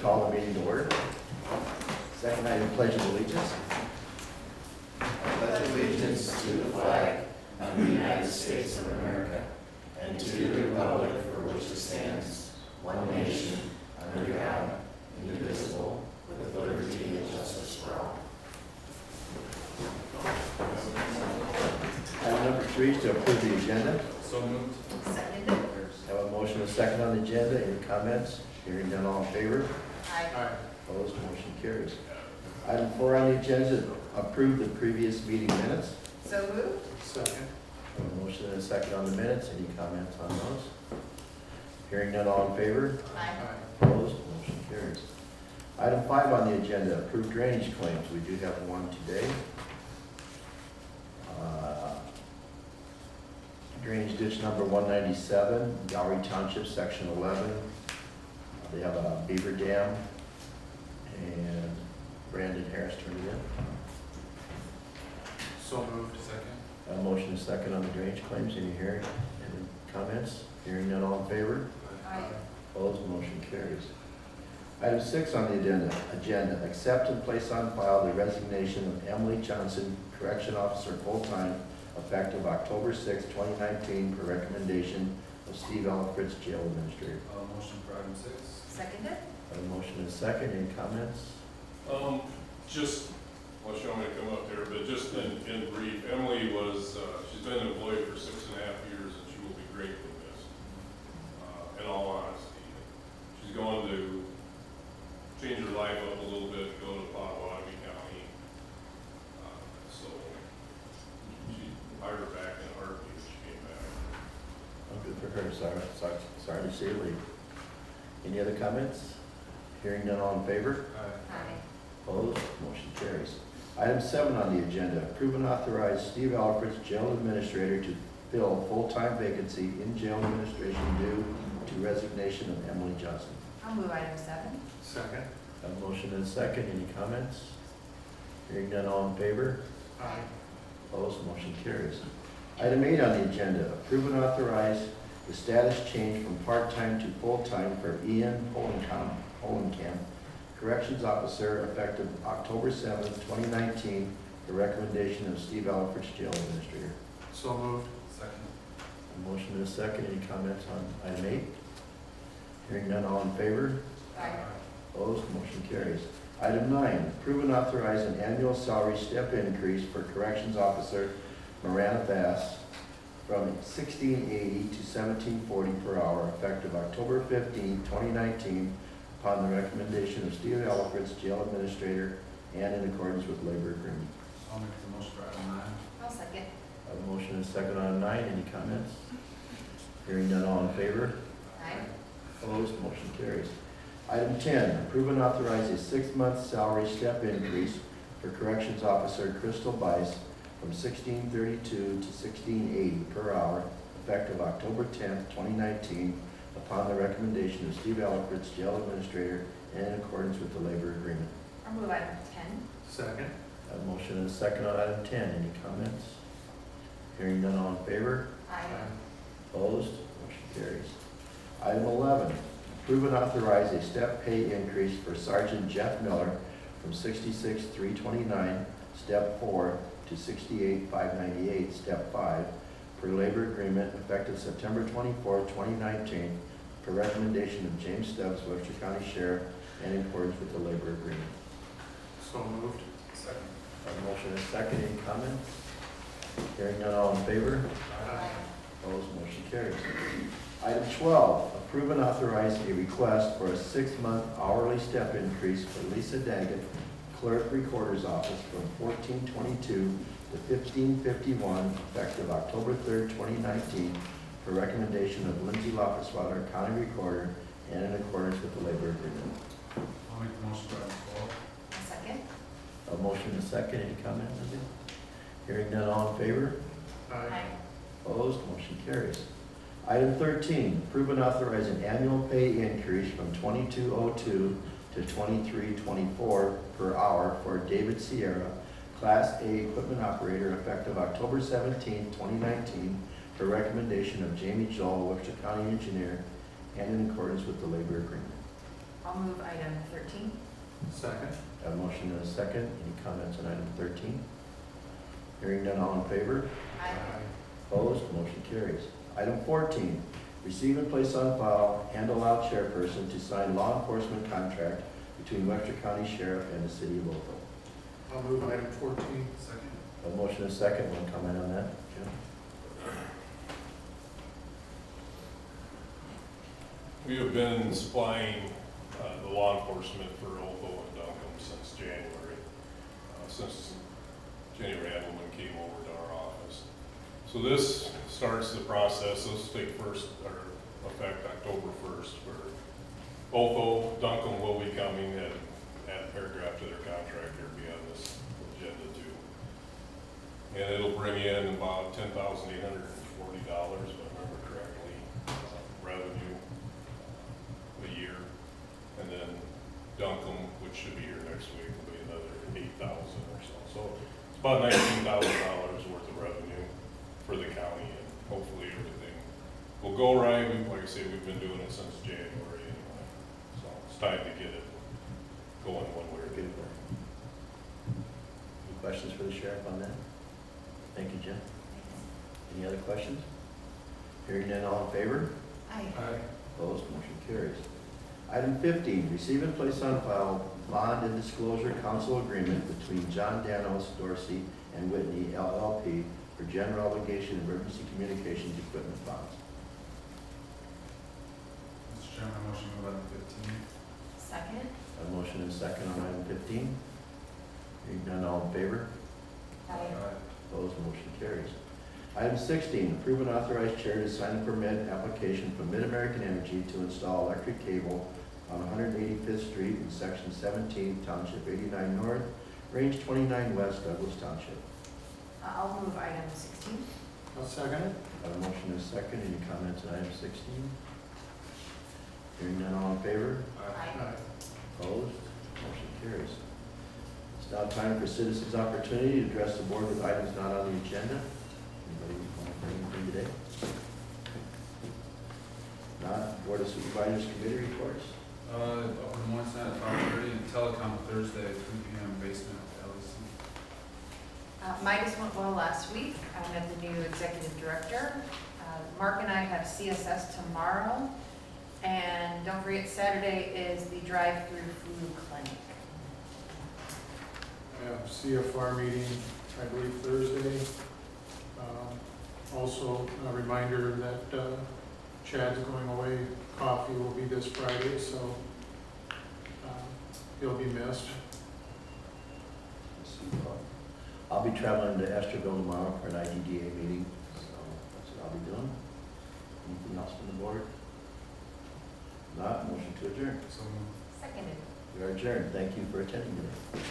Call the meeting to order. Second item, pledge of allegiance. I pledge allegiance to the flag of the United States of America and to the republic for which it stands, one nation, under God, indivisible, with liberty and justice for all. Item number 3 is to approve the agenda. So moved. Seconded. Have a motion and a second on the agenda. Any comments? Hearing none, all in favor? Aye. Opposed, motion carries. Item 4 on the agenda is approve the previous meeting minutes. So moved. Second. Have a motion and a second on the minutes. Any comments on those? Hearing none, all in favor? Aye. Opposed, motion carries. Item 5 on the agenda, approve drainage claims. We do have one today. Drainage ditch number 197, Gallery Township, section 11. They have a beaver dam, and Brandon Harris turned it in. So moved. Second. A motion and second on the drainage claims. Any hearing, any comments? Hearing none, all in favor? Aye. Opposed, motion carries. Item 6 on the agenda, accept and place on file the resignation of Emily Johnson, Correction Officer, full-time, effective October 6, 2019, per recommendation of Steve L. Fritz, Jail Administrator. Motion for item 6. Seconded. A motion and a second. Any comments? Just, unless you want me to come up here, but just in brief, Emily was, she's been an employee for 6.5 years, and she will be greatly missed. In all honesty, she's going to change her life up a little bit, go to Potawatomi County. So she hired her back in a heartbeat when she came back. Oh, good for her. Sorry to see her leave. Any other comments? Hearing none, all in favor? Aye. Opposed? Motion carries. Item 7 on the agenda, approve and authorize Steve Alfred's Jail Administrator to fill full-time vacancy in jail administration due to resignation of Emily Johnson. I'll move item 7. Second. A motion and a second. Any comments? Hearing none, all in favor? Aye. Opposed? Motion carries. Item 8 on the agenda, approve and authorize the status change from part-time to full-time for Ian Holenkamp, Corrections Officer, effective October 7th, 2019, the recommendation of Steve Alfred's Jail Administrator. So moved. Second. A motion and a second. Any comments on item 8? Hearing none, all in favor? Aye. Opposed? Motion carries. Item 9, approve and authorize an annual salary step increase for Corrections Officer Miranda Bass from $16.80 to $17.40 per hour, effective October 15, 2019, upon the recommendation of Steve Alfred's Jail Administrator and in accordance with labor agreement. I'll make the motion for item 9. I'll second. A motion and a second on 9. Any comments? Hearing none, all in favor? Aye. Opposed? Motion carries. Item 10, approve and authorize a 6-month salary step increase for Corrections Officer Crystal Bice from $16.32 to $16.80 per hour, effective October 10, 2019, upon the recommendation of Steve Alfred's Jail Administrator and in accordance with the labor agreement. I'll move item 10. Second. A motion and a second on item 10. Any comments? Hearing none, all in favor? Aye. Opposed? Motion carries. Item 11, approve and authorize a step pay increase for Sergeant Jeff Miller from $66,329, step 4, to $68,598, step 5, per labor agreement effective September 24, 2019, per recommendation of James Stubbs, Webster County Sheriff, and in accordance with the labor agreement. So moved. Second. A motion and a second. Any comments? Hearing none, all in favor? Aye. Opposed? Motion carries. Item 12, approve and authorize a request for a 6-month hourly step increase for Lisa Daggett, Clerk Recorder's Office, from $14.22 to $15.51, effective October 3rd, 2019, per recommendation of Lindsay Lopeswater, County Recorder, and in accordance with the labor agreement. I'll make the motion for item 12. I'll second. A motion and a second. Any comment, Lindsay? Hearing none, all in favor? Aye. Opposed? Motion carries. Item 13, approve and authorize an annual pay increase from $22.02 to $23.24 per hour for David Sierra, Class A Equipment Operator, effective October 17, 2019, per recommendation of Jamie Joel, Webster County Engineer, and in accordance with the labor agreement. I'll move item 13. Second. Have a motion and a second. Any comments on item 13? Hearing none, all in favor? Aye. Opposed, motion carries. Item 14, receive and place on file and allow chairperson to sign law enforcement contract between Webster County Sheriff and the City of Oakville. I'll move item 14. Second. A motion and a second. One comment on that, Jim? We have been supplying the law enforcement for Oakville and Duncombe since January, since Jenny Randleman came over to our office. So this starts the process. This will take effect October 1st for Oakville. Duncombe will be coming and add a paragraph to their contract here, be on this agenda too. And it'll bring in about $10,840, if I remember correctly, revenue a year. And then Duncombe, which should be here next week, will be another 8,000 or so. So it's about $19,000 worth of revenue for the county, and hopefully everything will go right. Like I say, we've been doing it since January anyway, so it's time to get it going one way or the other. Any questions for the sheriff on that? Thank you, Jim. Any other questions? Hearing none, all in favor? Aye. Opposed, motion carries. Item 15, receive and place on file bond and disclosure council agreement between John Danos Dorsey and Whitney LLP for general obligation emergency communications equipment bonds. Mr. Chairman, I motion to move item 15. Second. A motion and a second on item 15. Hearing none, all in favor? Aye. Opposed, motion carries. Item 16, approve and authorize chair to sign a permit application from Mid-American Energy to install electric cable on 185th Street in Section 17, Township 89 North, Range 29 West, Douglas Township. I'll move item 16. I'll second it. Have a motion and a second. Any comments on item 16? Hearing none, all in favor? Aye. Opposed? Motion carries. It's now time for citizens' opportunity to address the board with items not on the agenda. Anybody want to bring anything today? Not. Board of Supervisors Committee reports. Open one at 5:30 and telecom Thursday at 3 p.m. basement at LEC. Mine just went well last week. I met the new executive director. Mark and I have CSS tomorrow. And don't forget, Saturday is the drive-through food clinic. I have CFR meeting, I believe Thursday. Also, a reminder that Chad's going away. Coffee will be this Friday, so he'll be missed. Let's see, I'll be traveling to Esterville tomorrow for an IDDA meeting, so that's what I'll be doing. Anything else from the board? Not, motion to adjourn. So moved. Seconded. We are adjourned. Thank you for attending today.